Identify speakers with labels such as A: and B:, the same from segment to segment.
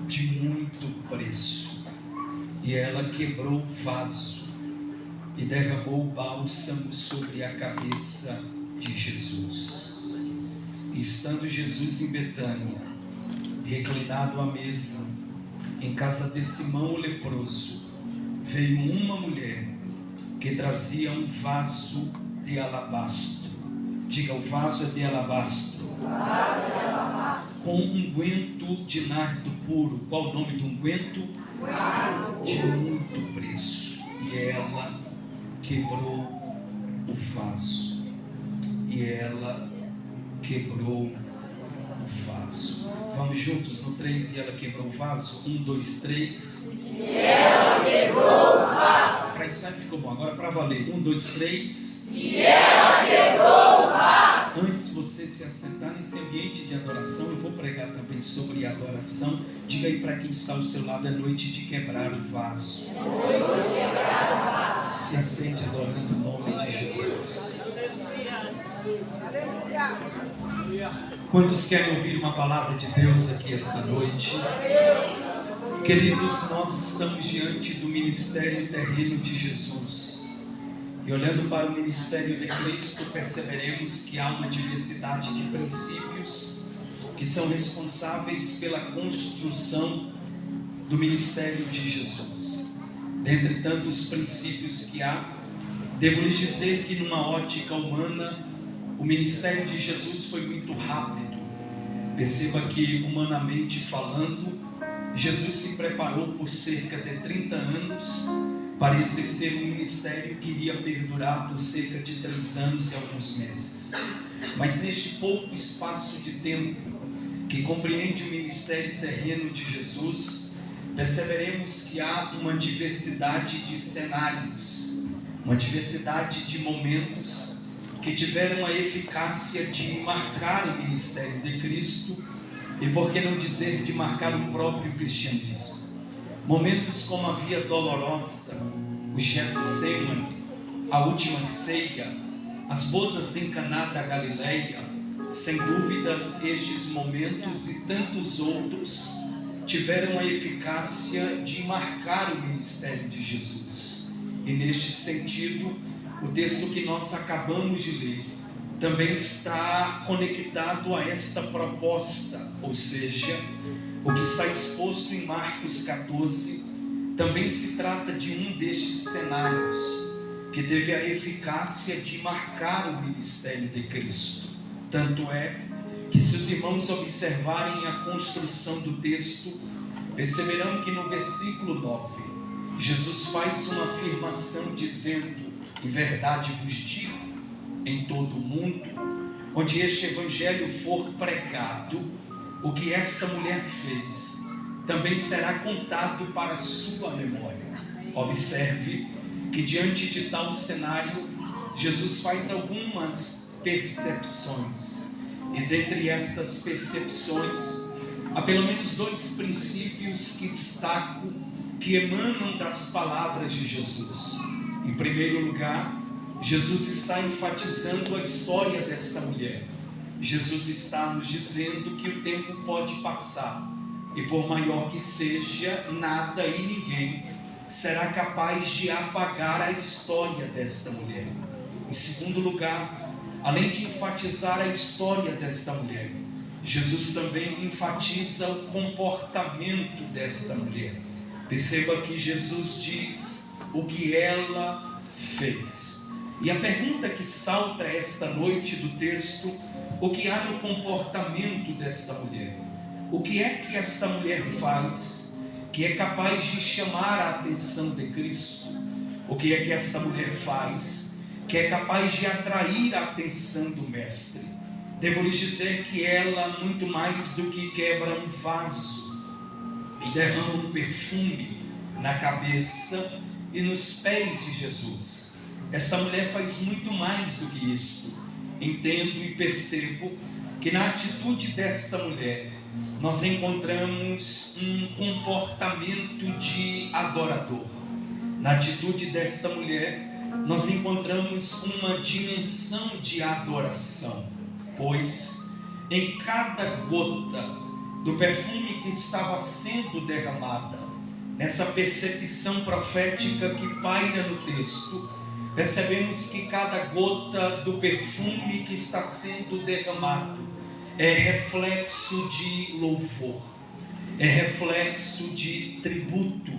A: de muito preço. E ela quebrou o vaso e derramou o bálsamo sobre a cabeça de Jesus. E estando Jesus em Betânia, reclinado à mesa, em casa de Simão o leproso, veio uma mulher que trazia um vaso de alabastro. Diga, o vaso é de alabastro. Com unguento de nardo puro. Qual o nome do unguento? De muito preço. E ela quebrou o vaso. E ela quebrou o vaso. Vamos juntos no 3, e ela quebrou o vaso. 1, 2, 3.
B: E ela quebrou o vaso.
A: Para ensinar ficou bom. Agora para valer. 1, 2, 3.
B: E ela quebrou o vaso.
A: Antes de você se assentar nesse ambiente de adoração, eu vou pregar também sobre adoração. Diga aí para quem está ao seu lado, é noite de quebrar o vaso.
B: É noite de quebrar o vaso.
A: Se assente adorando o nome de Jesus. Quantos querem ouvir uma palavra de Deus aqui esta noite? Queridos, nós estamos diante do ministério terreno de Jesus. E olhando para o ministério de Cristo, perceberemos que há uma diversidade de princípios que são responsáveis pela construção do ministério de Jesus. Dentre tantos princípios que há, devo lhes dizer que numa ótica humana, o ministério de Jesus foi muito rápido. Perceba que, humanamente falando, Jesus se preparou por cerca de 30 anos para exercer um ministério que iria perdurar por cerca de 3 anos e alguns meses. Mas neste pouco espaço de tempo que compreende o ministério terreno de Jesus, perceberemos que há uma diversidade de cenários, uma diversidade de momentos que tiveram a eficácia de marcar o ministério de Cristo e, por que não dizer, de marcar o próprio cristianismo. Momentos como a Via Dolorosa, o Getsemane, a última ceia, as bodas em Caná da Galileia, sem dúvidas estes momentos e tantos outros tiveram a eficácia de marcar o ministério de Jesus. E neste sentido, o texto que nós acabamos de ler também está conectado a esta proposta, ou seja, o que está exposto em Marcos 14 também se trata de um destes cenários que teve a eficácia de marcar o ministério de Cristo. Tanto é que, se os irmãos observarem a construção do texto, perceberão que no versículo 9, Jesus faz uma afirmação dizendo: em verdade vos digo, em todo o mundo, onde este evangelho for pregado, o que esta mulher fez também será contado para a sua memória. Observe que diante de tal cenário, Jesus faz algumas percepções. E dentre estas percepções, há pelo menos 2 princípios que destaco, que emanam das palavras de Jesus. Em primeiro lugar, Jesus está enfatizando a história desta mulher. Jesus está nos dizendo que o tempo pode passar, e por maior que seja, nada e ninguém será capaz de apagar a história desta mulher. Em segundo lugar, além de enfatizar a história desta mulher, Jesus também enfatiza o comportamento desta mulher. Perceba que Jesus diz o que ela fez. E a pergunta que salta esta noite do texto: o que há no comportamento desta mulher? O que é que esta mulher faz que é capaz de chamar a atenção de Cristo? O que é que esta mulher faz que é capaz de atrair a atenção do Mestre? Devo lhes dizer que ela, muito mais do que quebra um vaso e derrama um perfume na cabeça e nos pés de Jesus, esta mulher faz muito mais do que isto. Entendo e percebo que na atitude desta mulher nós encontramos um comportamento de adorador. Na atitude desta mulher nós encontramos uma dimensão de adoração, pois em cada gota do perfume que estava sendo derramada. Nessa percepção profética que paira no texto, percebemos que cada gota do perfume que está sendo derramado é reflexo de louvor, é reflexo de tributo,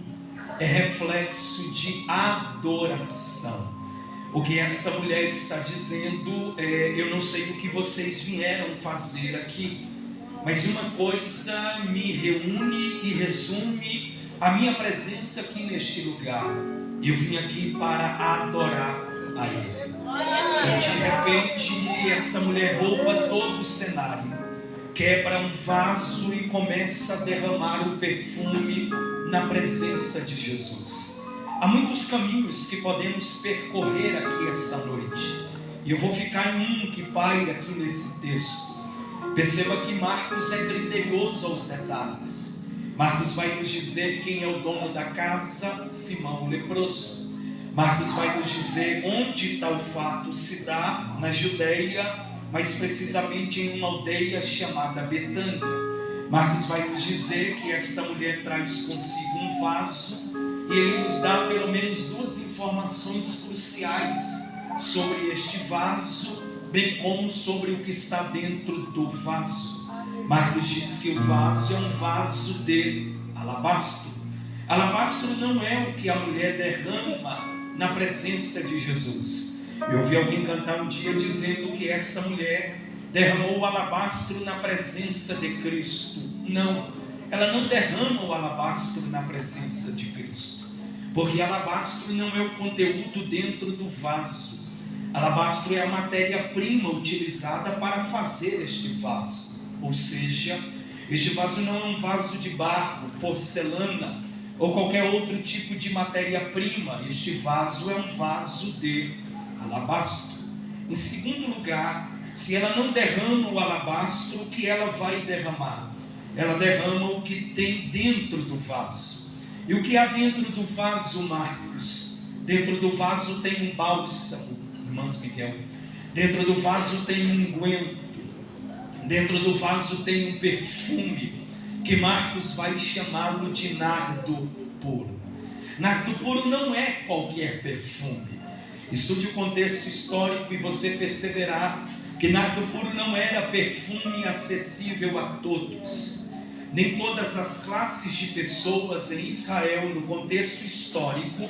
A: é reflexo de adoração. O que esta mulher está dizendo eu não sei o que vocês vieram fazer aqui, mas uma coisa me reúne e resume a minha presença aqui neste lugar. Eu vim aqui para adorar a Ele. E de repente essa mulher rouba todo o cenário, quebra um vaso e começa a derramar o perfume na presença de Jesus. Há muitos caminhos que podemos percorrer aqui esta noite, e eu vou ficar em um que paira aqui nesse texto. Perceba que Marcos é criterioso aos detalhes. Marcos vai nos dizer quem é o dono da casa, Simão o leproso. Marcos vai nos dizer onde tal fato se dá, na Judeia, mas precisamente em uma aldeia chamada Betânia. Marcos vai nos dizer que esta mulher traz consigo um vaso, e ele nos dá pelo menos duas informações cruciais sobre este vaso, bem como sobre o que está dentro do vaso. Marcos diz que o vaso é um vaso de alabastro. Alabastro não é o que a mulher derrama na presença de Jesus. Eu ouvi alguém cantar um dia dizendo que esta mulher derramou o alabastro na presença de Cristo. Não, ela não derrama o alabastro na presença de Cristo, porque alabastro não é o conteúdo dentro do vaso. Alabastro é a matéria-prima utilizada para fazer este vaso. Ou seja, este vaso não é um vaso de barro, porcelana ou qualquer outro tipo de matéria-prima. Este vaso é um vaso de alabastro. Em segundo lugar, se ela não derrama o alabastro, o que ela vai derramar? Ela derrama o que tem dentro do vaso. E o que há dentro do vaso, Marcos? Dentro do vaso tem um bálsamo, irmãs Miguel. Dentro do vaso tem um unguento. Dentro do vaso tem um perfume, que Marcos vai chamá-lo de nardo puro. Nardo puro não é qualquer perfume. Estude o contexto histórico e você perceberá que nardo puro não era perfume acessível a todos. Nem todas as classes de pessoas em Israel, no contexto histórico,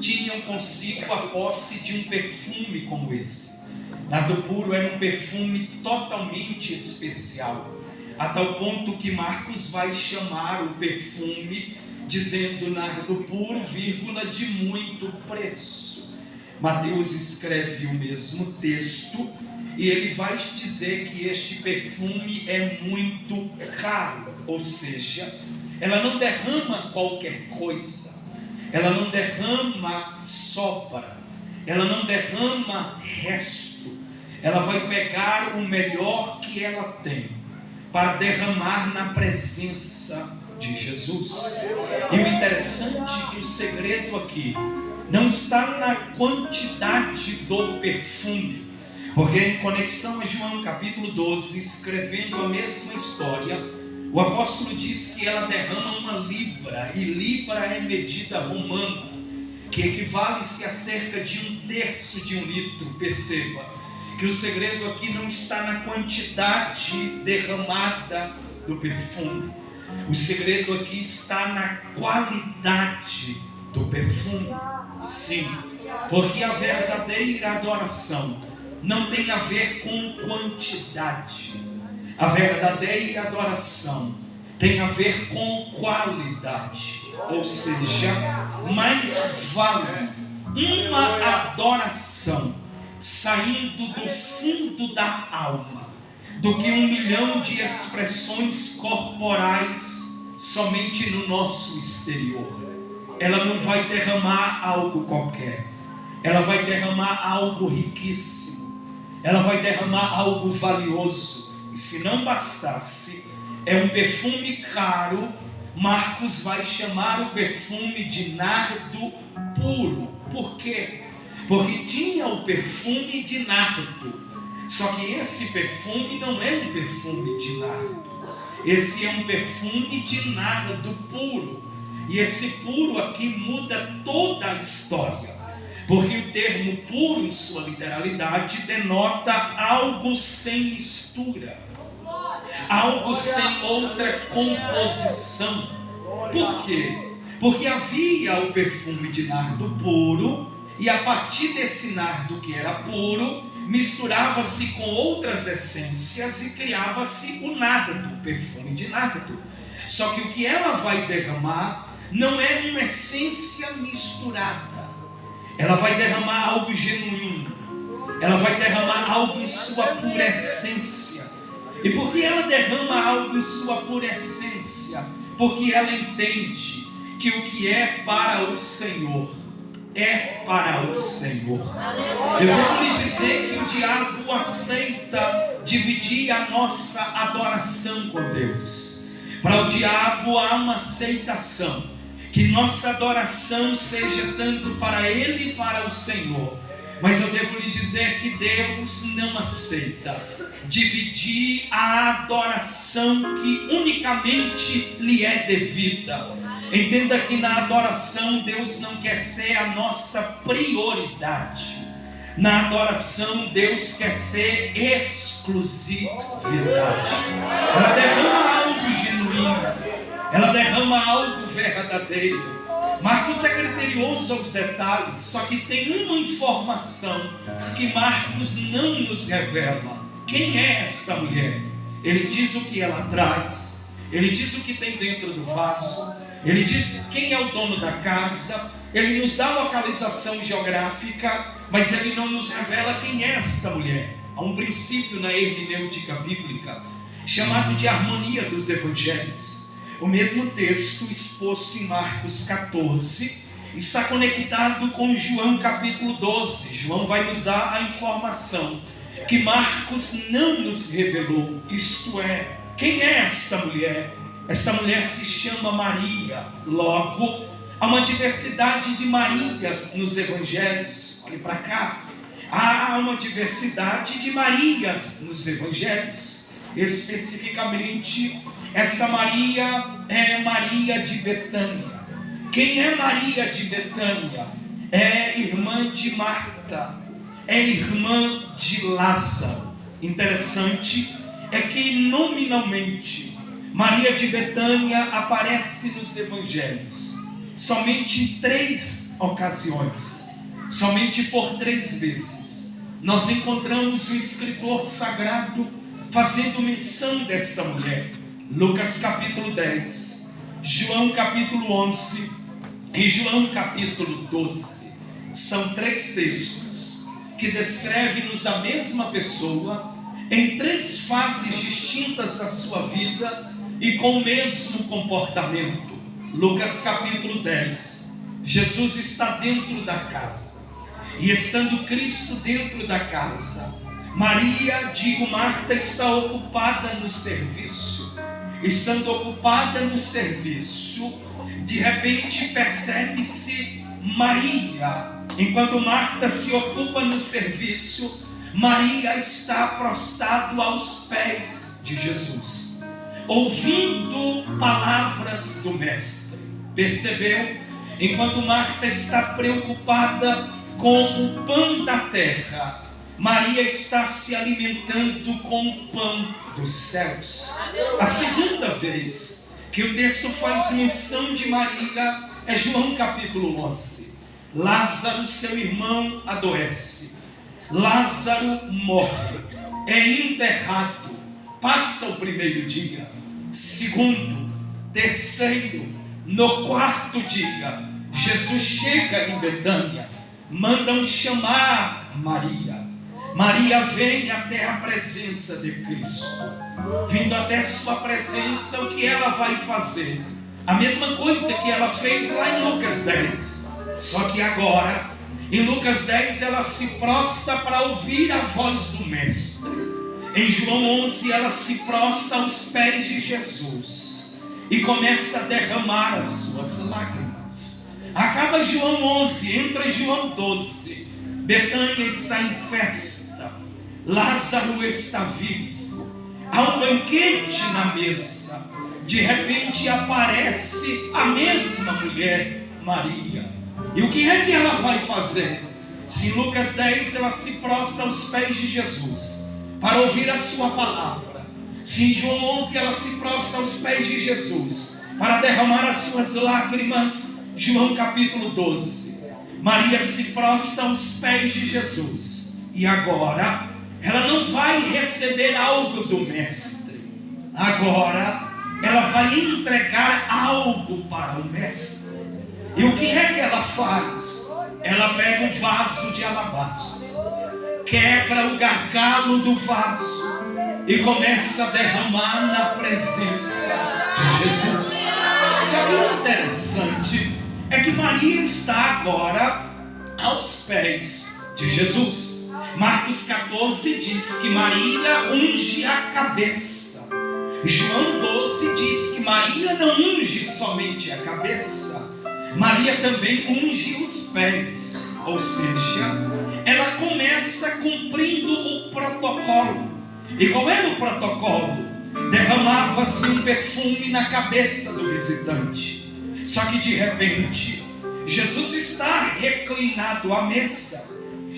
A: tinham consigo a posse de um perfume como esse. Nardo puro era um perfume totalmente especial, a tal ponto que Marcos vai chamar o perfume, dizendo nardo puro, vírgula, de muito preço. Mateus escreve o mesmo texto e ele vai dizer que este perfume é muito caro, ou seja, ela não derrama qualquer coisa, ela não derrama sobra, ela não derrama resto, ela vai pegar o melhor que ela tem para derramar na presença de Jesus. E o interessante é que o segredo aqui não está na quantidade do perfume, porque em conexão a João capítulo 12, escrevendo a mesma história, o apóstolo diz que ela derrama uma libra, e libra é medida romana, que equivale-se a cerca de 1/3 de um litro. Perceba que o segredo aqui não está na quantidade derramada do perfume. O segredo aqui está na qualidade do perfume. Sim, porque a verdadeira adoração não tem a ver com quantidade. A verdadeira adoração tem a ver com qualidade. Ou seja, mais vale uma adoração saindo do fundo da alma do que 1 milhão de expressões corporais somente no nosso exterior. Ela não vai derramar algo qualquer, ela vai derramar algo riquíssimo, ela vai derramar algo valioso. E se não bastasse, é um perfume caro. Marcos vai chamar o perfume de nardo puro. Por quê? Porque tinha o perfume de nardo, só que esse perfume não é um perfume de nardo. Esse é um perfume de nardo puro. E esse puro aqui muda toda a história, porque o termo puro, em sua literalidade, denota algo sem mistura, algo sem outra composição. Por quê? Porque havia o perfume de nardo puro, e a partir desse nardo que era puro, misturava-se com outras essências e criava-se o nardo, o perfume de nardo. Só que o que ela vai derramar não é uma essência misturada. Ela vai derramar algo genuíno. Ela vai derramar algo em sua pura essência. E por que ela derrama algo em sua pura essência? Porque ela entende que o que é para o Senhor é para o Senhor. Eu devo lhe dizer que o diabo aceita dividir a nossa adoração com Deus. Para o diabo há uma aceitação que nossa adoração seja tanto para Ele e para o Senhor. Mas eu devo lhe dizer que Deus não aceita dividir a adoração que unicamente lhe é devida. Entenda que na adoração Deus não quer ser a nossa prioridade. Na adoração Deus quer ser exclusividade. Ela derrama algo genuíno. Ela derrama algo verdadeiro. Marcos é criterioso aos detalhes, só que tem uma informação que Marcos não nos revela. Quem é esta mulher? Ele diz o que ela traz, ele diz o que tem dentro do vaso, ele diz quem é o dono da casa, ele nos dá a localização geográfica, mas ele não nos revela quem é esta mulher. Há um princípio na hermenêutica bíblica chamado de harmonia dos evangelhos. O mesmo texto exposto em Marcos 14 está conectado com João capítulo 12. João vai nos dar a informação que Marcos não nos revelou. Isto é, quem é esta mulher? Esta mulher se chama Maria. Logo, há uma diversidade de Marias nos evangelhos. Olhe para cá. Há uma diversidade de Marias nos evangelhos. Especificamente, esta Maria é Maria de Betânia. Quem é Maria de Betânia? É irmã de Marta, é irmã de Lázaro. Interessante é que nominalmente Maria de Betânia aparece nos evangelhos somente em 3 ocasiões, somente por 3 vezes. Nós encontramos o escritor sagrado fazendo menção dessa mulher. Lucas capítulo 10, João capítulo 11 e João capítulo 12. São 3 textos que descrevem-nos a mesma pessoa em 3 fases distintas da sua vida e com o mesmo comportamento. Lucas capítulo 10, Jesus está dentro da casa, e estando Cristo dentro da casa, Maria, digo Marta, está ocupada no serviço. Estando ocupada no serviço, de repente percebe-se Maria. Enquanto Marta se ocupa no serviço, Maria está prostrada aos pés de Jesus, ouvindo palavras do Mestre. Percebeu? Enquanto Marta está preocupada com o pão da terra, Maria está se alimentando com o pão dos céus. A segunda vez que o texto faz menção de Maria é João capítulo 11. Lázaro, seu irmão, adoece. Lázaro morre, é enterrado. Passa o primeiro dia, segundo, terceiro, no 4º dia, Jesus chega em Betânia, mandam chamar Maria. Maria vem até a presença de Cristo. Vindo até sua presença, o que ela vai fazer? A mesma coisa que ela fez lá em Lucas 10. Só que agora, em Lucas 10, ela se prostra para ouvir a voz do Mestre. Em João 11, ela se prostra aos pés de Jesus e começa a derramar as suas lágrimas. Acaba João 11, entra João 12. Betânia está em festa. Lázaro está vivo. há um banquete na mesa. De repente aparece a mesma mulher, Maria. E o que é que ela vai fazer? Se em Lucas 10 ela se prostra aos pés de Jesus para ouvir a sua palavra. Se em João 11 ela se prostra aos pés de Jesus para derramar as suas lágrimas, João capítulo 12. Maria se prostra aos pés de Jesus. E agora ela não vai receber algo do mestre. Agora ela vai entregar algo para o mestre. E o que é que ela faz? Ela pega um vaso de alabastro, quebra o gargalo do vaso e começa a derramar na presença de Jesus. Só que o interessante é que Maria está agora aos pés de Jesus. Marcos 14 diz que Maria unge a cabeça. João 12 diz que Maria não unge somente a cabeça, Maria também unge os pés. Ou seja, ela começa cumprindo o protocolo. E qual era o protocolo? Derramava-se um perfume na cabeça do visitante. Só que de repente, Jesus está reclinado à mesa.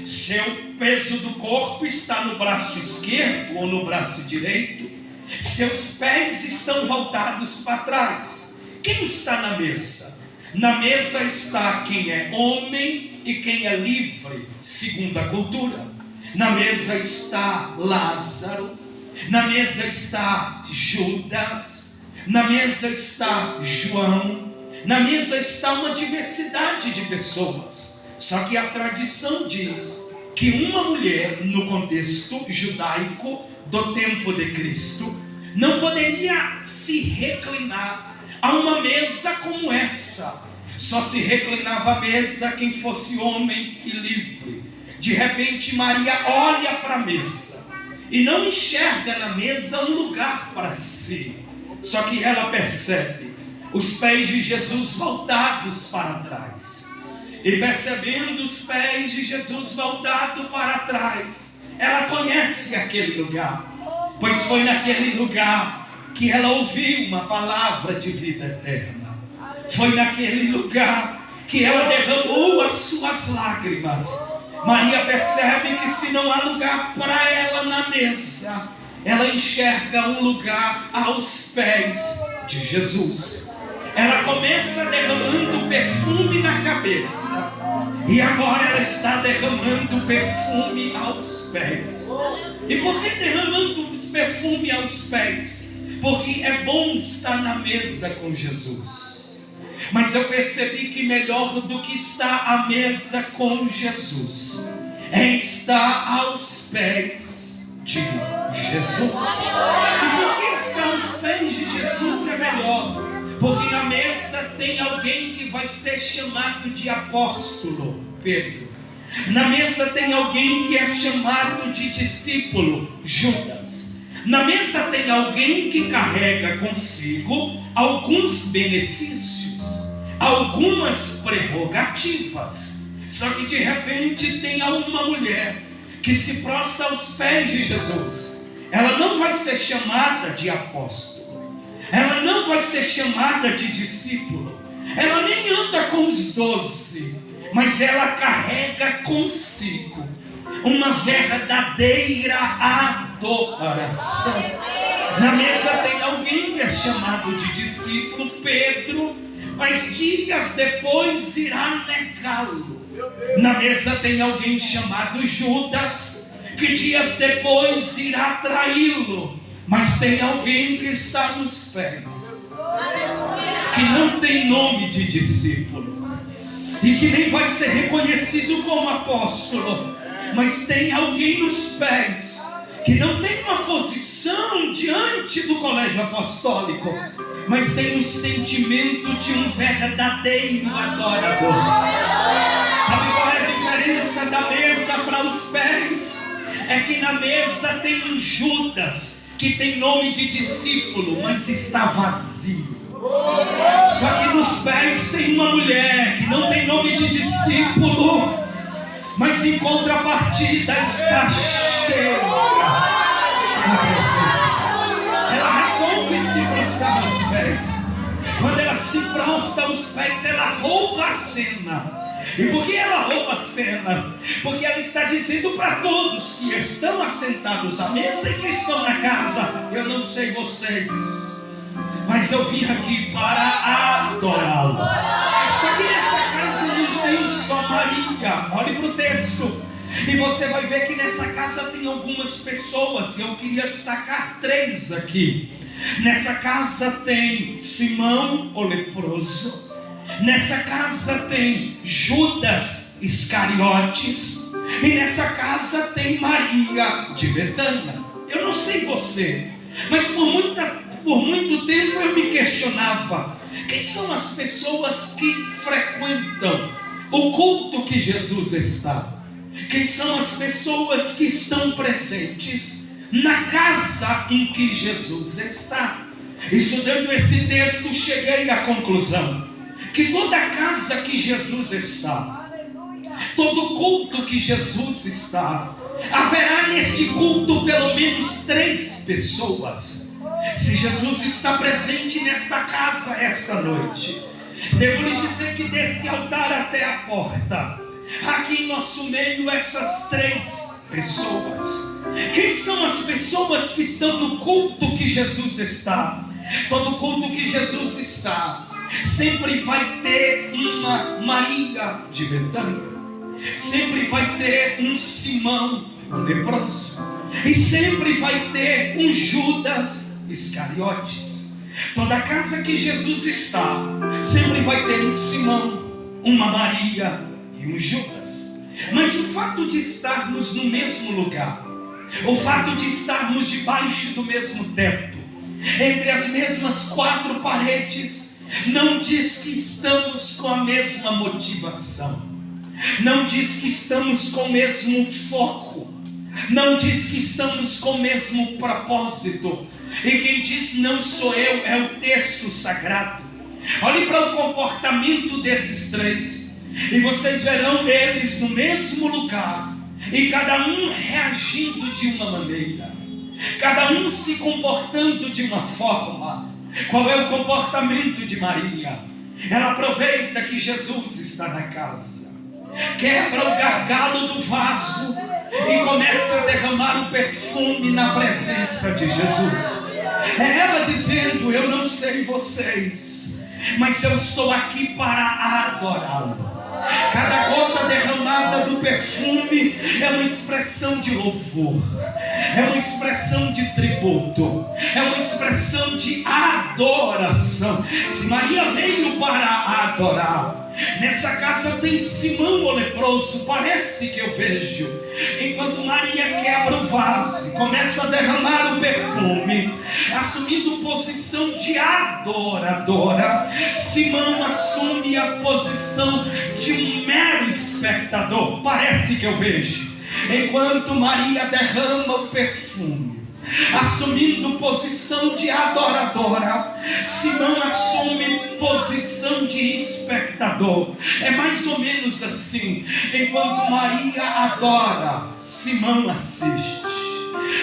A: Seu peso do corpo está no braço esquerdo ou no braço direito. Seus pés estão voltados para trás. Quem está na mesa? Na mesa está quem é homem e quem é livre, segundo a cultura. Na mesa está Lázaro. Na mesa está Judas. Na mesa está João. Na mesa está uma diversidade de pessoas. Só que a tradição diz que uma mulher, no contexto judaico do tempo de Cristo, não poderia se reclinar a uma mesa como essa. Só se reclinava à mesa quem fosse homem e livre. De repente Maria olha para a mesa e não enxerga na mesa um lugar para si. Só que ela percebe os pés de Jesus voltados para trás. E percebendo os pés de Jesus voltados para trás, ela conhece aquele lugar, pois foi naquele lugar que ela ouviu uma palavra de vida eterna. Foi naquele lugar que ela derramou as suas lágrimas. Maria percebe que se não há lugar para ela na mesa, ela enxerga um lugar aos pés de Jesus. Ela começa derramando perfume na cabeça, e agora ela está derramando perfume aos pés. E por que derramando perfume aos pés? Porque é bom estar na mesa com Jesus. Mas eu percebi que melhor do que estar à mesa com Jesus é estar aos pés de Jesus. E por que estar aos pés de Jesus é melhor? Porque na mesa tem alguém que vai ser chamado de apóstolo, Pedro. Na mesa tem alguém que é chamado de discípulo, Judas. Na mesa tem alguém que carrega consigo alguns benefícios, algumas prerrogativas. Só que de repente tem uma mulher que se prostra aos pés de Jesus. Ela não vai ser chamada de apóstolo, ela não vai ser chamada de discípulo, ela nem anda com os 12, mas ela carrega consigo uma verdadeira adoração. Na mesa tem alguém que é chamado de discípulo, Pedro, mas dias depois irá negá-lo. Na mesa tem alguém chamado Judas, que dias depois irá traí-lo. Mas tem alguém que está nos pés, que não tem nome de discípulo e que nem vai ser reconhecido como apóstolo, mas tem alguém nos pés que não tem uma posição diante do colégio apostólico, mas tem um sentimento de um verdadeiro adorador. Sabe qual é a diferença da mesa para os pés? É que na mesa tem um Judas que tem nome de discípulo, mas está vazio. Só que nos pés tem uma mulher que não tem nome de discípulo, mas em contrapartida está cheia da presença. se prostava aos pés. Quando ela se prostra aos pés, ela rouba a cena. E por que ela rouba a cena? Porque ela está dizendo para todos que estão assentados à mesa e que estão na casa: eu não sei vocês, mas eu vim aqui para adorá-lo. Só que nessa casa não tem só Maria. Olhe para o texto e você vai ver que nessa casa tem algumas pessoas. E eu queria destacar 3 aqui. Nessa casa tem Simão, o leproso. Nessa casa tem Judas Iscariotes. E nessa casa tem Maria de Betânia. Eu não sei você, mas por muito tempo eu me questionava: quem são as pessoas que frequentam o culto que Jesus está? Quem são as pessoas que estão presentes na casa em que Jesus está? Estudando esse texto, cheguei à conclusão que toda casa que Jesus está, todo culto que Jesus está, haverá neste culto pelo menos 3 pessoas. Se Jesus está presente nesta casa esta noite, devo lhes dizer que desse altar até a porta, aqui em nosso meio, essas 3 pessoas. Quem são as pessoas que estão no culto que Jesus está? Todo culto que Jesus está, sempre vai ter uma Maria de Betânia, sempre vai ter um Simão leproso, e sempre vai ter um Judas Iscariotes. Toda casa que Jesus está, sempre vai ter um Simão, uma Maria e um Judas. Mas o fato de estarmos no mesmo lugar, o fato de estarmos debaixo do mesmo teto, entre as mesmas 4 paredes, não diz que estamos com a mesma motivação, não diz que estamos com o mesmo foco, não diz que estamos com o mesmo propósito. E quem diz não sou eu, é o texto sagrado. Olhe para o comportamento desses 3 e vocês verão eles no mesmo lugar, e cada um reagindo de uma maneira, cada um se comportando de uma forma. Qual é o comportamento de Maria? Ela aproveita que Jesus está na casa, quebra o gargalo do vaso e começa a derramar o perfume na presença de Jesus. É ela dizendo: eu não sei vocês, mas eu estou aqui para adorá-lo. Cada gota derramada do perfume é uma expressão de louvor, é uma expressão de tributo, é uma expressão de adoração. Se Maria veio para adorar, nessa casa tem Simão o leproso. Parece que eu vejo, enquanto Maria quebra o vaso e começa a derramar o perfume, assumindo posição de adoradora, Simão assume a posição de um mero espectador. Parece que eu vejo, enquanto Maria derrama o perfume, assumindo posição de adoradora, Simão assume posição de espectador. É mais ou menos assim: enquanto Maria adora, Simão assiste.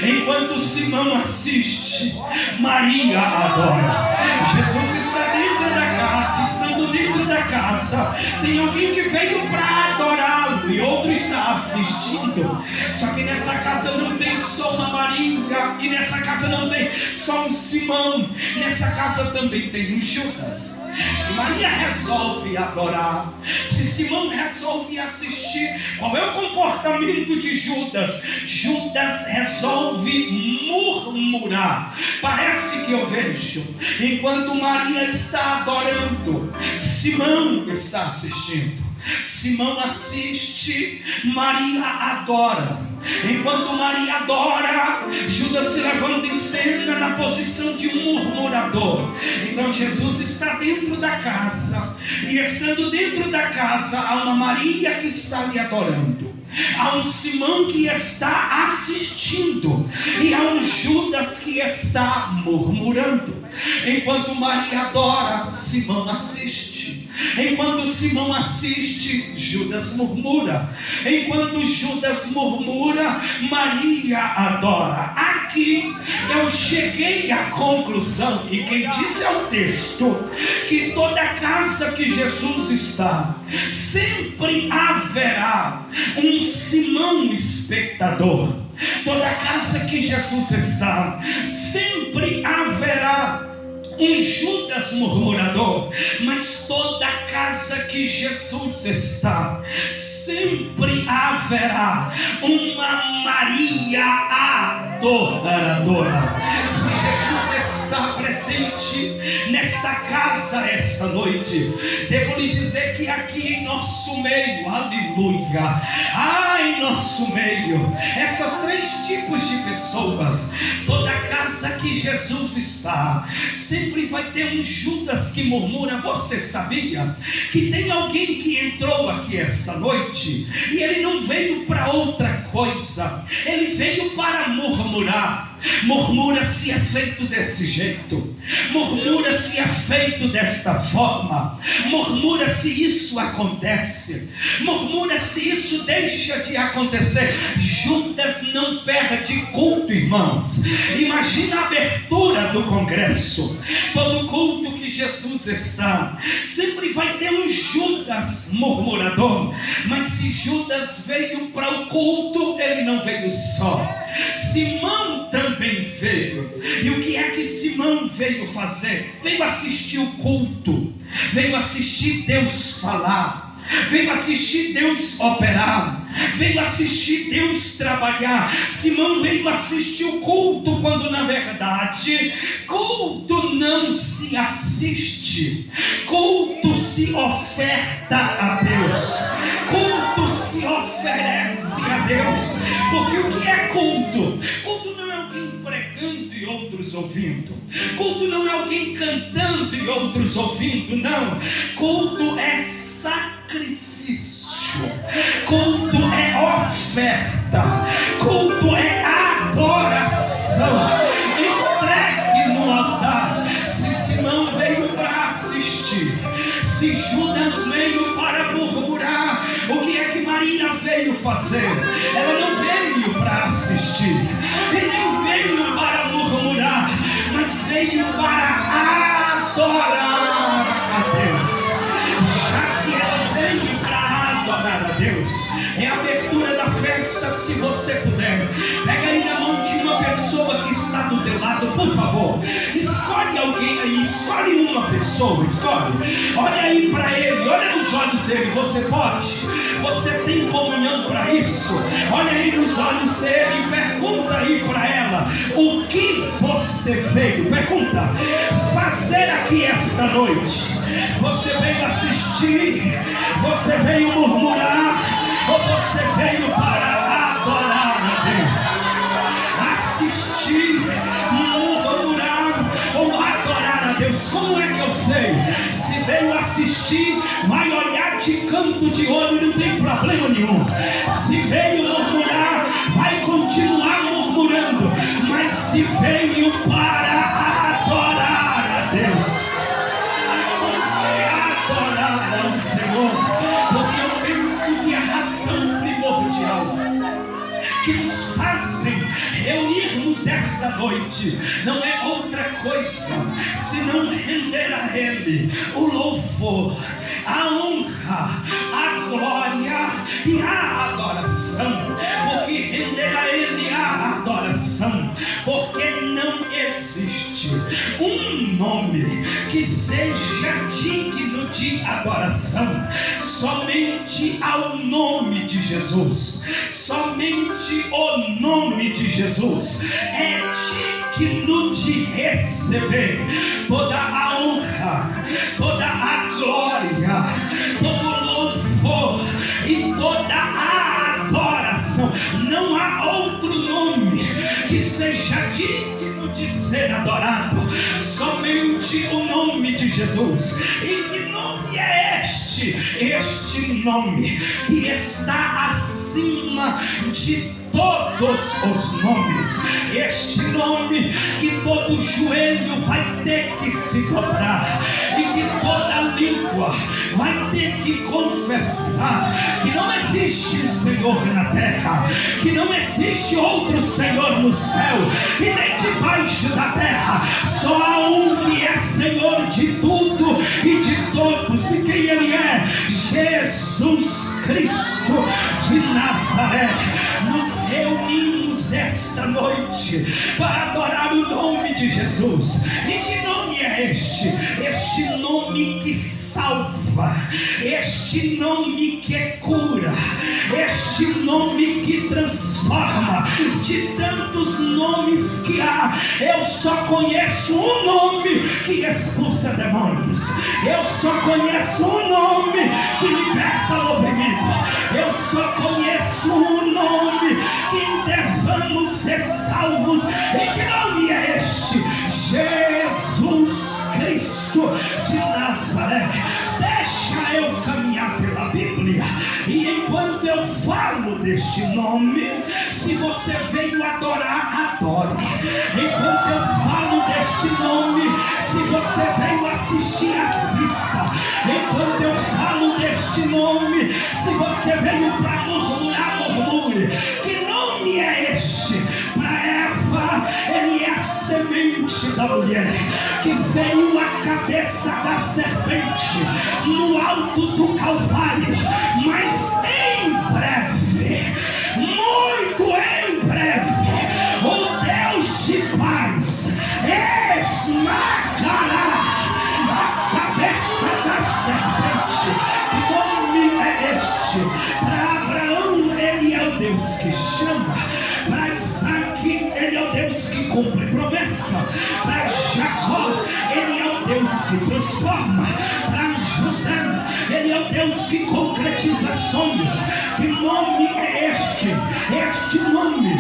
A: Enquanto Simão assiste, Maria adora. Jesus está dentro da casa. Estando dentro da casa, tem alguém que veio para adorá-lo e outro está assistindo. Só que nessa casa não tem só uma Maria, e nessa casa não tem só um Simão, nessa casa também tem um Judas. Se Maria resolve adorar, se Simão resolve assistir, qual é o comportamento de Judas? Judas resolve murmurar. Parece que eu vejo, enquanto Maria está adorando, Simão está assistindo. Simão assiste, Maria adora. Enquanto Maria adora, Judas se levanta em cena na posição de um murmurador. Então Jesus está dentro da casa, e estando dentro da casa, há uma Maria que está lhe adorando, há um Simão que está assistindo, e há um Judas que está murmurando. Enquanto Maria adora, Simão assiste. Enquanto Simão assiste, Judas murmura. Enquanto Judas murmura, Maria adora. aqui eu cheguei à conclusão, e quem diz é o texto, que toda casa que Jesus está, sempre haverá um Simão espectador. Toda casa que Jesus está, sempre haverá um Judas murmurador. Mas toda casa que Jesus está, sempre haverá uma Maria adoradora. Se Jesus está presente nesta casa esta noite, devo lhe dizer que aqui em nosso meio, aleluia, em nosso meio, essas 3 tipos de pessoas, toda casa que Jesus está, sempre vai ter um Judas que murmura. Você sabia que tem alguém que entrou aqui esta noite e ele não veio para outra coisa, ele veio para murmurar. Murmura se é feito desse jeito, murmura se é feito desta forma, murmura se isso acontece, murmura se isso deixa de acontecer. Judas não perde culto, irmãos. Imagina a abertura do congresso, todo culto que Jesus está, sempre vai ter um Judas murmurador. Mas se Judas veio para o culto, ele não veio só, Simão também veio. E o que é que Simão veio fazer? Veio assistir o culto, veio assistir Deus falar, veio assistir Deus operar, veio assistir Deus trabalhar. Simão veio assistir o culto, quando na verdade culto não se assiste, culto se oferta a Deus, culto se oferece a Deus. Porque o que é culto? Culto não é alguém pregando e outros ouvindo, culto não é alguém cantando e outros ouvindo, não. Culto é sacrifício, culto é oferta, culto é adoração entregue no altar. Se Simão veio para assistir, se Judas veio para murmurar, o que é que Maria veio fazer? Ela não veio para assistir e nem veio para murmurar, mas veio para adorar a Deus. Já que ela veio para adorar a Deus, é a abertura da festa. Se você puder, pega aí na mão de uma pessoa que está do teu lado, por favor. Escolhe alguém aí, escolhe uma pessoa, escolhe. Olha aí para ele, olha nos olhos dele. Você pode, você tem comunhão para isso. Olha aí nos olhos dele e pergunta aí para ela: o que você veio, pergunta, fazer aqui esta noite? Você veio assistir? Você veio murmurar? Ou você veio para adorar a Deus? Assistir, murmurar ou adorar a Deus? Como é que eu sei? Se veio assistir, vai olhar de canto de olho, não tem problema nenhum. Se veio murmurar, vai continuar murmurando. Mas se veio para adorar a Deus, adorar ao Senhor, porque eu penso que a razão primordial que nos fazem reunirmos esta noite não é outra coisa senão render a Ele o louvor, a honra, a glória e a adoração. Porque render a Ele a adoração, porque não existe um nome que seja digno de adoração, somente ao nome de Jesus. Somente o nome de Jesus é digno de receber toda a honra, toda a glória, todo o louvor e toda a adoração. Não há outro nome que seja digno de ser adorado, somente o nome de Jesus. E que nome é este? Este nome que está acima de todos os nomes, este nome que todo joelho vai ter que se dobrar e que toda língua água, vai ter que confessar que não existe um Senhor na terra, que não existe outro Senhor no céu e nem debaixo da terra. Só há um que é Senhor de tudo e de todos. E quem Ele é? Jesus Cristo de Nazaré. Nos reunimos esta noite para adorar o nome de Jesus. E que nome é este? Este nome que salva, este nome que cura, este nome que transforma. De tantos nomes que há, eu só conheço um nome que expulsa demônios, eu só conheço um nome que liberta o oprimido, eu só conheço um nome que devemos ser salvos. E que nome é este? Jesus Cristo de Nazaré. Deixa eu caminhar pela Bíblia, e enquanto eu falo deste nome, se você veio adorar, adore. Enquanto eu falo deste nome, se você veio assistir, assista. Enquanto eu falo deste nome, se você veio para murmurar, murmure. Que nome é este? Para Eva, ele é a semente da mulher que veio à cabeça da serpente no alto do Calvário. Mas em breve, muito em breve, o Deus de paz esmagará a cabeça da serpente. Que nome é este? Para Abraão, ele é o Deus que chama. Para Isaac, ele é o Deus que cumpre promessa. Para Jacó, ele é o Deus que transforma. Para José, ele é o Deus que concretiza sonhos. Que nome é este? Este nome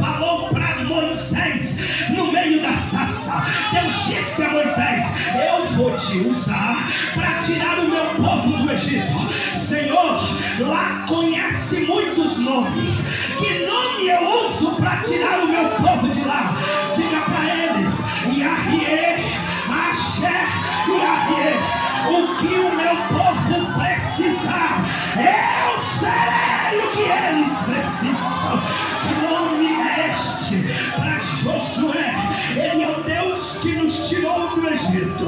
A: falou para Moisés no meio da sarça. Deus disse a Moisés: eu vou te usar para tirar o meu povo do Egito. Senhor, lá conhece muitos nomes. Que nome eu uso para tirar o meu povo de lá? Diga para eles: Yahvé, Axé, Yahvé. O que o meu povo precisar, eu serei o que eles precisam. Que nome é este? Para Josué, ele é o Deus que nos tirou do Egito,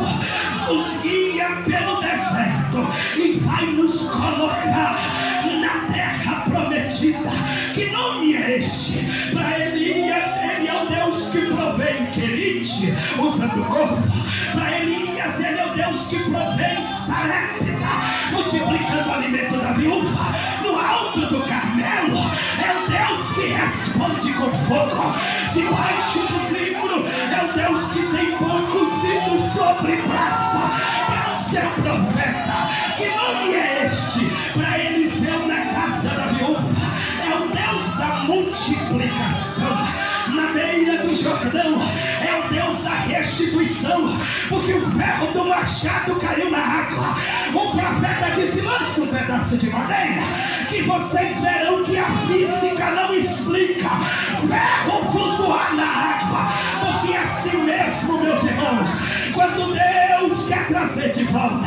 A: nos guia pelo deserto e vai nos colocar na terra prometida. Que nome é este? Para Elias, ele é o Deus que provém Querite, usando o corpo. Para Elias, ele é o Deus que provém Sarepta, multiplicando o alimento da viúva. No alto do Carmelo, é o Deus que responde com fogo. Debaixo do zimbro, é o Deus que tem pão cozido sobre praça para o seu profeta. Que nome é este? Para Eliseu na casa da viúva, é o Deus da multiplicação. Na beira do Jordão, é o Deus da restituição, porque o ferro do machado caiu na água. O profeta disse: lança um pedaço de madeira, que vocês verão que a física não explica ferro flutuar na água. Porque assim mesmo, meus irmãos, quando Deus quer trazer de volta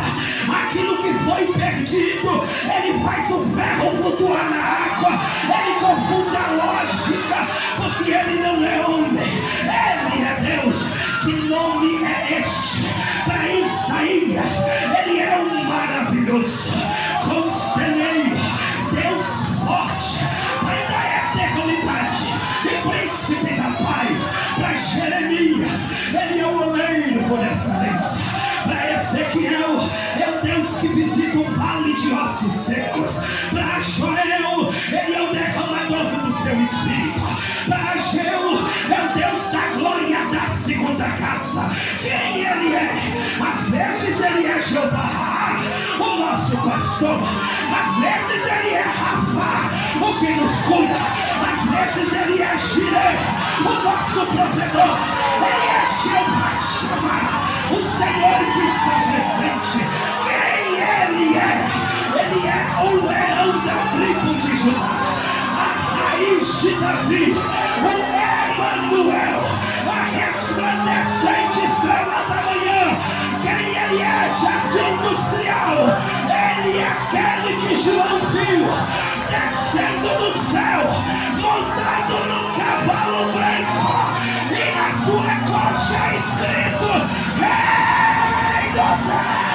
A: aquilo que foi perdido, ele faz o ferro flutuar na água. Ele confunde a lógica, porque ele não é homem, ele é Deus. Que nome é este? Para Isaías, ele é um maravilhoso conselheiro, Deus forte, Pai da eternidade e príncipe da paz. Para Jeremias, ele é o oleiro por excelência. Para Ezequiel, é o Deus que visita o vale de ossos secos. Para Joel, ele é o derramador do seu espírito. Para Ageu, é o Deus da glória da segunda casa. Quem ele é? Às vezes ele é Jeová, o nosso pastor. Às vezes ele é Rafa, o que nos cuida. Às vezes ele é Jireh, o nosso provedor. Ele é Jeová Shammah, o Senhor que está presente. Quem ele é? Ele é o leão da tribo de Judá, a raiz de Davi, o Emanuel, a resplandecente estrela da manhã. Quem ele é? Jardim dos Triunfos. descendo do céu, montado num cavalo branco, e na sua coxa é escrito: Rei dos Reis.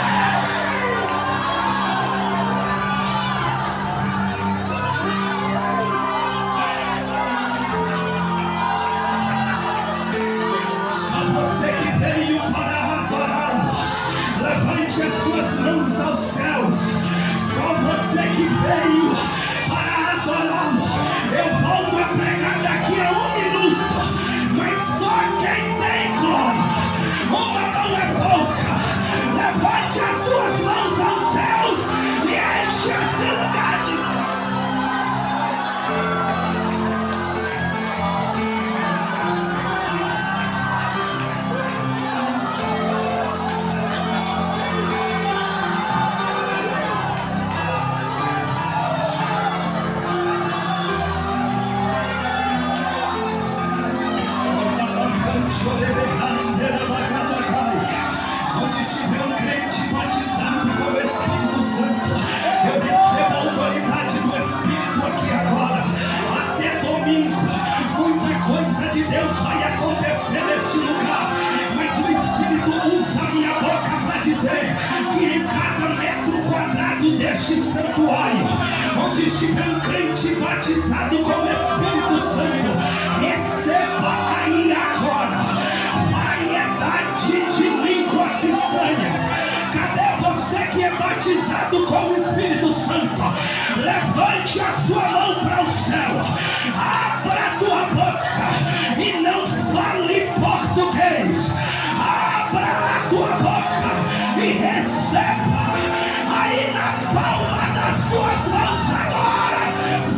A: Levante as suas mãos aos céus. Só você que veio para adorá-lo. Eu volto a pregar daqui a 1 minuto, mas só quem tem glória, uma mão é pouca. Levante as suas mãos aos céus e enche esse lugar de onde estiver um crente batizado com o Espírito Santo, eu recebo a autoridade do Espírito aqui agora, até domingo. Muita coisa de Deus vai acontecer neste lugar, mas o Espírito usa a minha boca para dizer que em cada metro quadrado deste santuário, onde estiver um crente batizado com o Espírito Santo, receba aí agora variedade de línguas estranhas. Cadê você que é batizado com o Espírito Santo? Levante a sua mão para o céu, abra a tua boca e não fale português. Abra a tua boca e receba aí na palma das tuas mãos agora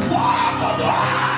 A: fogo do alto.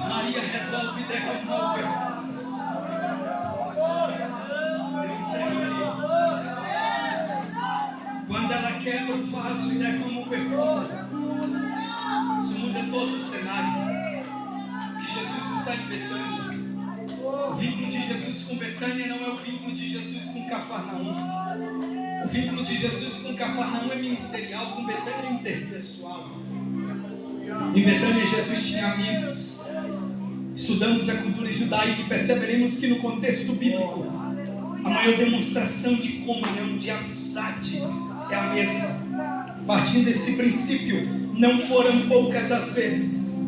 A: Maria resolve derramar o perfume. Quando ela quebra o vaso e derrama o perfume, isso muda todo o cenário. Que Jesus está em Betânia. O vínculo de Jesus com Betânia não é o vínculo de Jesus com Cafarnaum. O vínculo de Jesus com Cafarnaum é ministerial, com Betânia é interpessoal. Em Betânia Jesus tinha amigos. Estudamos a cultura judaica e perceberemos que no contexto bíblico a maior demonstração de comunhão, de amizade é a mesa. Partindo desse princípio, não foram poucas as vezes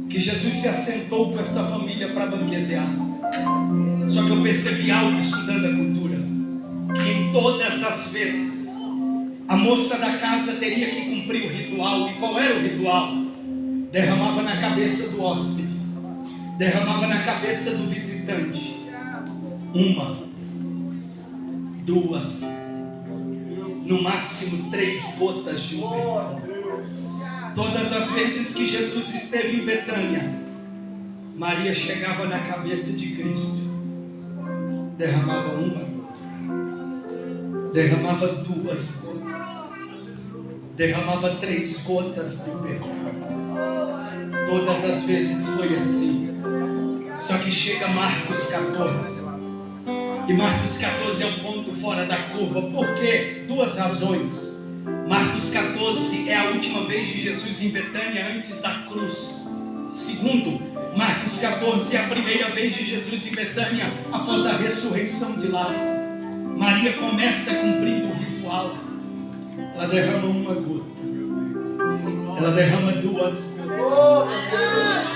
A: que Jesus se assentou com essa família para banquetear. Só que eu percebi algo estudando a cultura, que em todas as vezes a moça da casa teria que cumprir o ritual. E qual era o ritual? Derramava na cabeça do hóspede, derramava na cabeça do visitante 1, 2, no máximo 3 gotas de um perfume. Todas as vezes que Jesus esteve em Betânia, Maria chegava na cabeça de Cristo, derramava 1 gota, derramava 2 gotas, derramava 3 gotas do perfume. Todas as vezes foi assim. Só que chega Marcos 14, e Marcos 14 é um ponto fora da curva. Por quê? 2 razões. Marcos 14 é a última vez de Jesus em Betânia antes da cruz. Segundo, Marcos 14 é a primeira vez de Jesus em Betânia após a ressurreição de Lázaro. Maria começa cumprindo o ritual. Ela derrama 1 gota, ela derrama 2 gotas,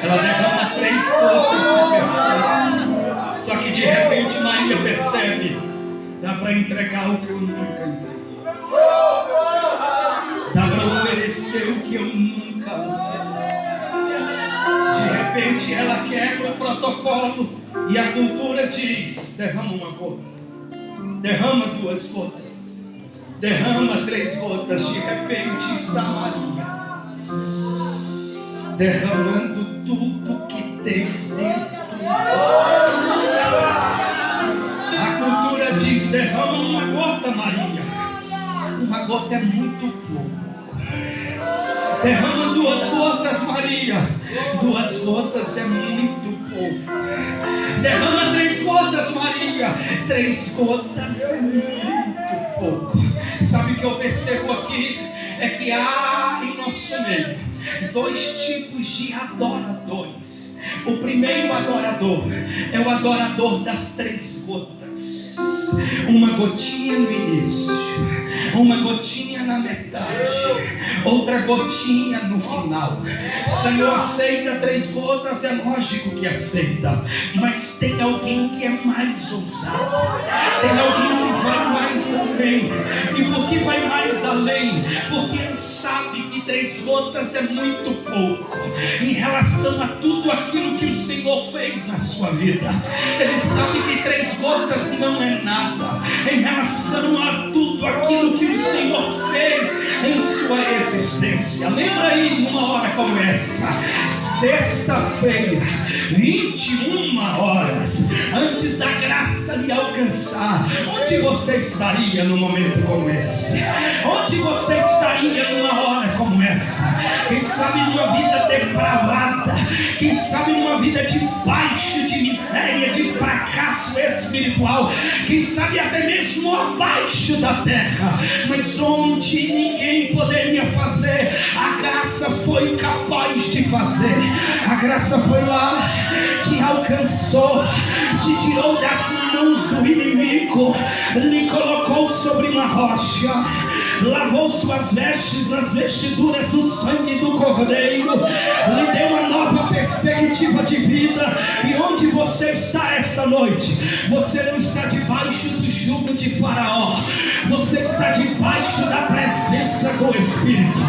A: ela derrama 3 gotas de perfume. Só que de repente Maria percebe: dá para entregar o que eu nunca entreguei, dá para oferecer o que eu nunca ofereci. De repente ela quebra o protocolo e a cultura diz: derrama 1 gota, derrama 2 gotas, derrama 3 gotas. De repente está Maria derramando tudo que tem dentro. A cultura diz: derrama 1 gota, Maria. 1 gota é muito pouco. Derrama 2 gotas, Maria. 2 gotas é muito pouco. Derrama 3 gotas, Maria. 3 gotas é muito pouco. Sabe o que eu percebo aqui? É que há em nosso meio 2 tipos de adoradores. O primeiro adorador é o adorador das 3 gotas. 1 gotinha no início, 1 gotinha na metade, outra gotinha no final. Senhor, aceita 3 gotas, é lógico que aceita. Mas tem alguém que é mais ousado, tem alguém que vai mais além. E por que vai mais além? Porque ele sabe que 3 gotas é muito pouco em relação a tudo aquilo que o Senhor fez na sua vida. Ele sabe que 3 gotas não é nada em relação a tudo aquilo que o Senhor fez em sua existência. Lembra aí numa hora como essa, sexta-feira, 21 horas, antes da graça lhe alcançar, onde você estaria num momento como esse? Onde você estaria numa hora como essa? Quem sabe numa vida depravada, quem sabe numa vida debaixo de miséria, de fracasso espiritual, quem sabe até mesmo abaixo da terra, mas onde ninguém poderia fazer, a graça foi capaz de fazer. A graça foi lá, te alcançou, te tirou das mãos do inimigo, lhe colocou sobre uma rocha, lavou suas vestes nas vestiduras do sangue do Cordeiro, lhe deu uma nova perspectiva de vida. E onde você está esta noite? Você não está debaixo do jugo de Faraó, você está debaixo da presença do Espírito.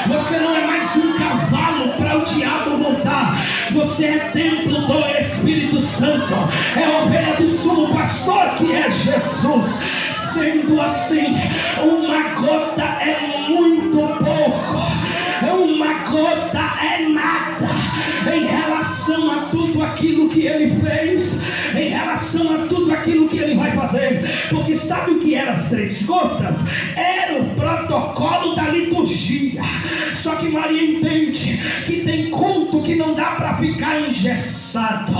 A: Você não é mais um cavalo para o diabo montar, você é templo do Espírito Santo, é a ovelha do sumo pastor que é Jesus. Sendo assim, 1 gota é muito pouco, 1 gota é nada em relação a tudo aquilo que ele fez, em relação a tudo aquilo que ele vai fazer. Porque sabe o que eram as 3 gotas? Era o protocolo da liturgia. Só que Maria entende que tem culto que não dá para ficar engessado,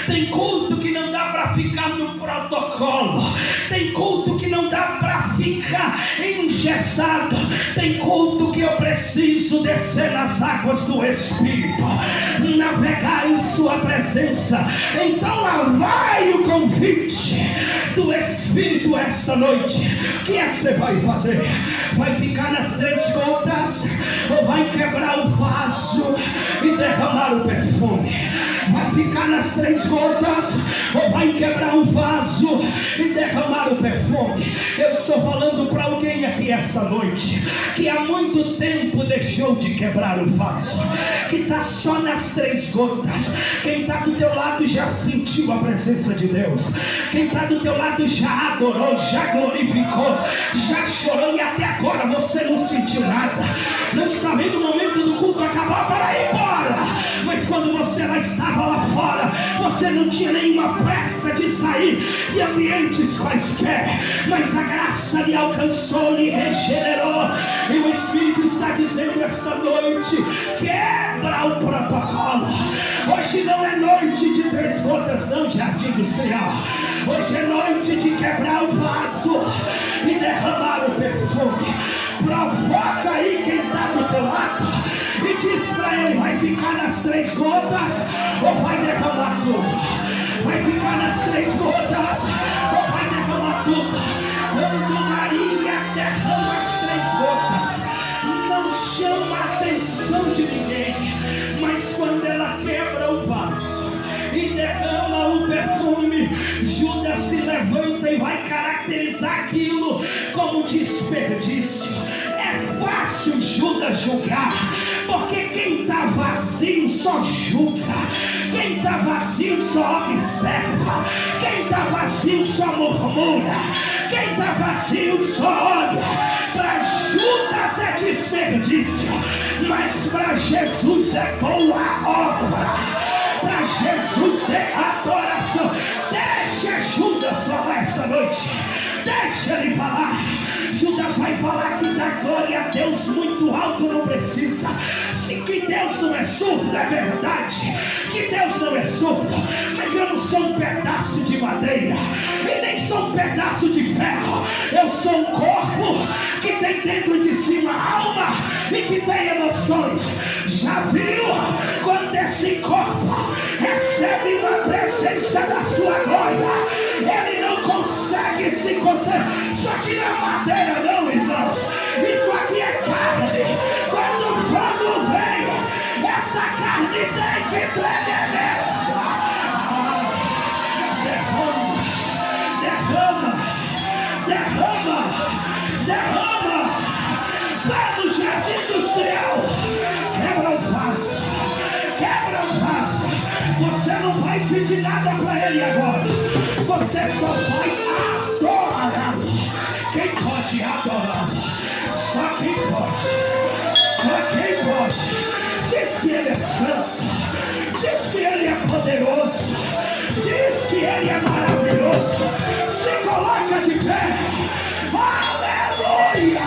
A: tem culto que não dá para ficar no protocolo, tem culto que não dá para ficar engessado, tem culto que eu preciso descer nas águas do Espírito. navegar em sua presença. Então lá vai o convite do Espírito esta noite. O que é que você vai fazer? Vai ficar nas 3 gotas ou vai quebrar o vaso e derramar o perfume? Vai ficar nas 3 gotas ou vai quebrar o vaso e derramar o perfume? Eu estou falando para alguém aqui essa noite que há muito tempo deixou de quebrar o vaso, que está só nas 3 gotas. Quem está do teu lado já sentiu a presença de Deus. Quem está do teu lado já adorou, já glorificou, já chorou e até agora você não sentiu nada. Não está vendo o momento do culto acabar para ir embora, mas quando você já estava lá fora, você não tinha nenhuma pressa de sair de ambientes quaisquer, mas a graça lhe alcançou, lhe regenerou, e o Espírito está dizendo esta noite: quebra o protocolo. Hoje não é noite de 3 gotas, não, jardim do Senhor. Hoje é noite de quebrar o vaso e derramar o perfume. Provoca aí quem está do teu lado e diz para ele: vai ficar nas 3 gotas ou vai derramar tudo? Vai ficar nas 3 gotas ou vai derramar tudo? Quando Maria derrama as 3 gotas, não chama a atenção de ninguém, mas quando ela quebra o vaso e derrama o perfume, Judas se levanta e vai caracterizar aquilo como desperdício. É fácil Judas julgar, porque quem está vazio só julga, quem está vazio só observa, quem está vazio só murmura, quem está vazio só olha. Para Judas é desperdício, mas para Jesus é boa obra. Para Jesus é adoração. Deixa Judas falar essa noite, deixa ele falar. Judas vai falar que dá glória a Deus muito alto, não precisa. Se que Deus não é surdo, é verdade que Deus não é surdo, mas eu não sou um pedaço de madeira e nem sou um pedaço de ferro. Eu sou um corpo que tem dentro de si uma alma e que tem emoções. Já viu quando esse corpo recebe uma presença da sua glória, ele não consegue se conter. Isso aqui não é madeira não, irmãos, isso aqui é carne. Quando o fogo vem, essa carne tem que tremer. Derrama para o jardim do céu. Quebra o vaso, quebra o vaso. Você não vai pedir nada para ele agora, você só vai adorar. Quem pode adorar? Só quem pode, só quem pode. Diz que ele é santo, diz que ele é poderoso, diz que ele é maravilhoso. Se coloca de pé. Aleluia!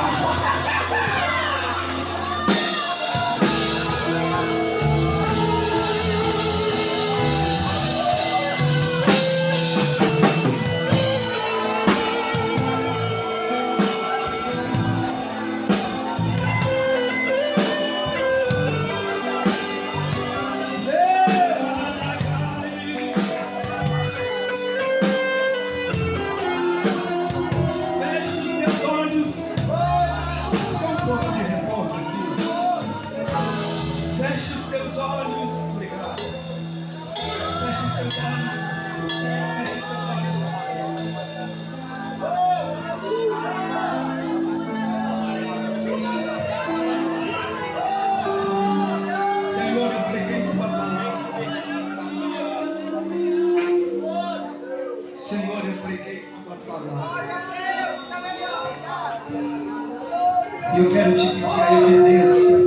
A: E eu quero te pedir a evidência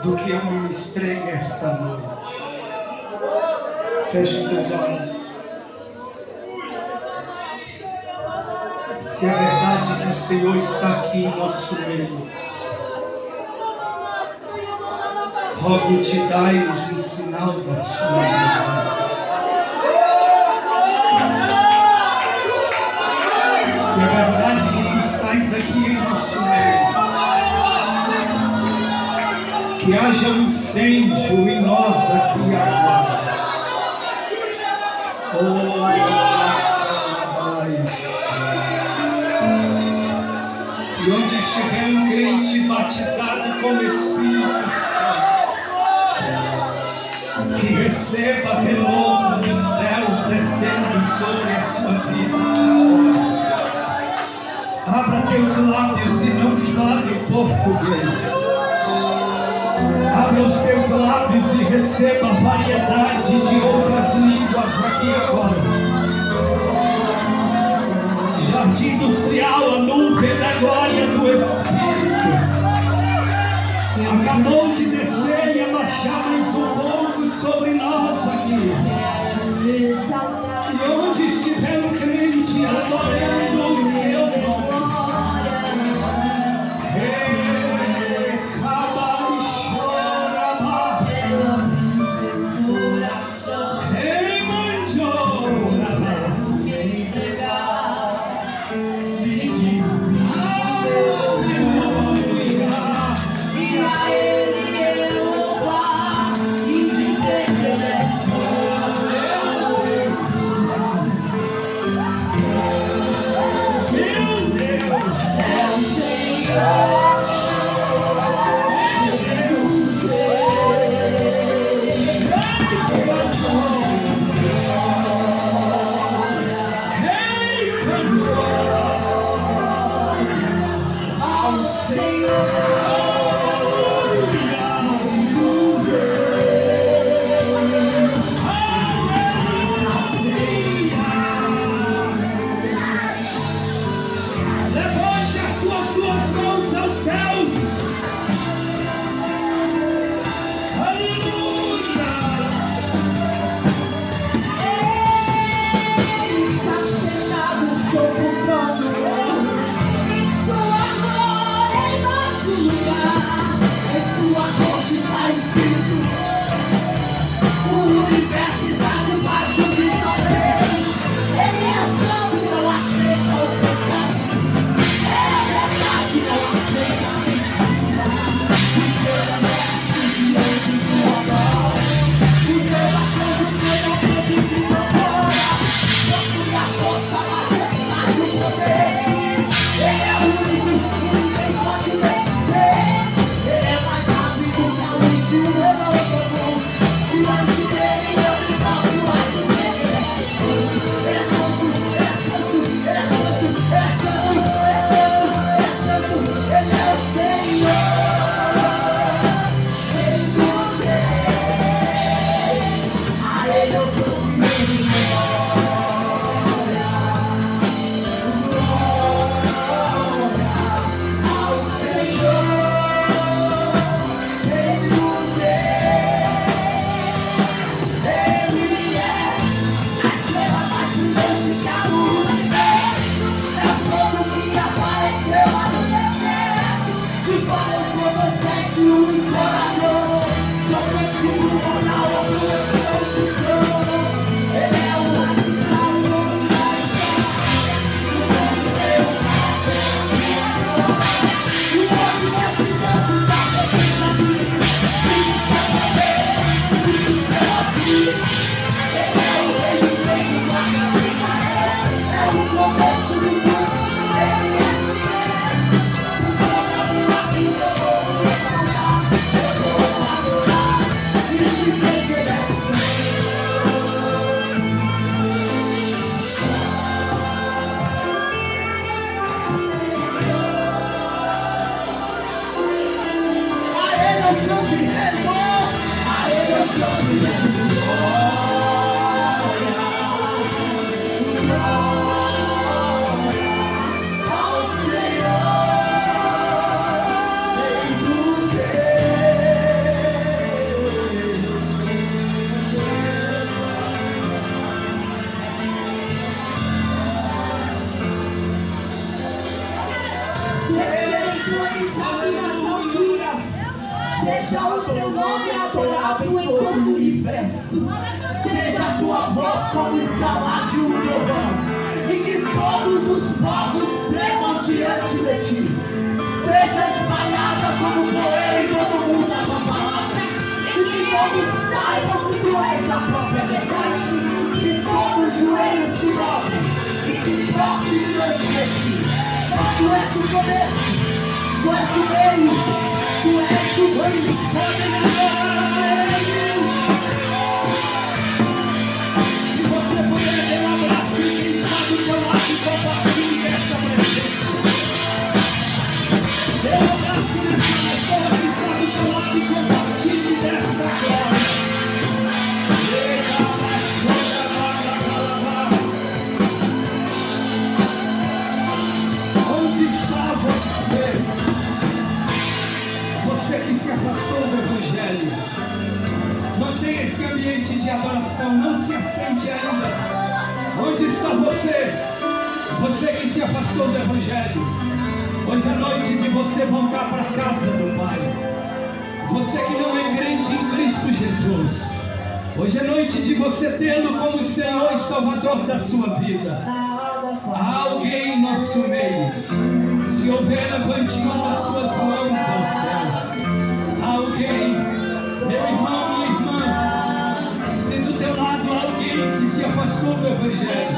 A: do que eu ministrei esta noite. Feche os teus olhos. Se é verdade que o Senhor está aqui em nosso meio, rogo-te, dai-nos um sinal da sua presença. Se é verdade que tu estás aqui em nosso meio, Que haja um incêndio em nós aqui agora. E onde estiver um crente batizado com o Espírito Santo, que receba renovo dos céus descendo sobre a sua vida. Abra teus lábios e não fale português. Abra os teus lábios e receba a variedade de outras línguas aqui agora. Jardim industrial, a nuvem da glória do Espírito acabou de descer e abaixarmos um pouco sobre nós aqui. E onde estiver um crente adorando o seu nome,
B: seja o teu nome adorado em todo o universo, seja a tua voz como estralar de um trovão, e que todos os povos tremam diante de ti, seja espalhada como poeira em todo mundo a tua Tu és a própria verdade. Que todo joelho se dobre e se prostre diante de ti. Tu és o começo, tu és o meio, tu és o fim. Podem adorar Ele. Se você puder, dê um abraço e quem está do teu lado e compartilhe essa presença. Dê um abraço nessa pessoa que está do teu lado e compartilhe desta glória. Onde está você? Você que se afastou do Evangelho. Mantenha esse ambiente de adoração, não se assente ainda. Onde está você? Você que se afastou do Evangelho. Hoje é noite de você voltar para a casa do Pai. Você que não é crente em Cristo Jesus. Hoje é noite de você tê-lo como Senhor e Salvador da sua vida. Há alguém em nosso meio. Se houver, levante uma das suas mãos aos céus. Há alguém, meu irmão, minha irmã. Se do teu lado há alguém que se afastou do Evangelho.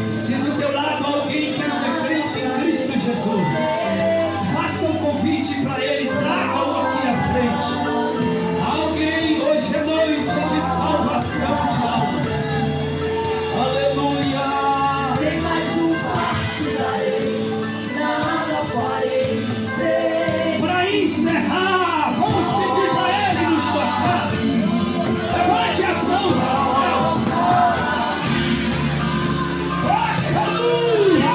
B: Se do teu lado há alguém que não é crente em Cristo Jesus, faça um convite para ele, traga-o aqui à frente. Alguém, hoje é noite de salvação de almas. Aleluia. Tem mais um passo darei, nada farei ser.
A: Para encerrar, vamos pedir para ele nos tocar. Levante as mãos ao céu. Aleluia.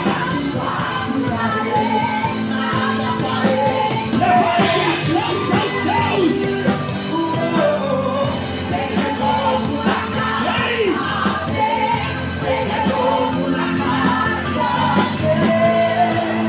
B: Nada farei.
A: Levante as mãos aos céus.
B: Vem de novo na casa. Vem de novo na casa. Vem de novo na casa. Vem de novo.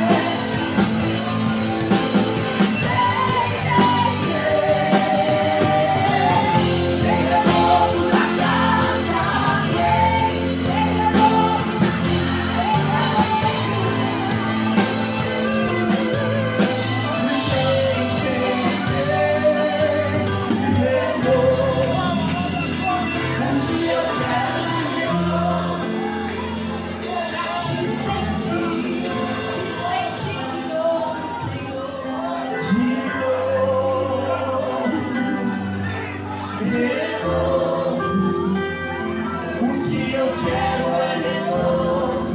B: O que eu quero é renovo,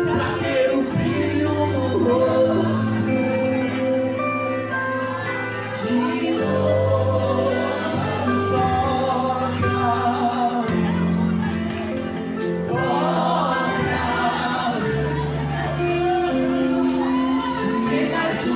B: pra ter o brilho no rosto. De novo, toca. Tem mais um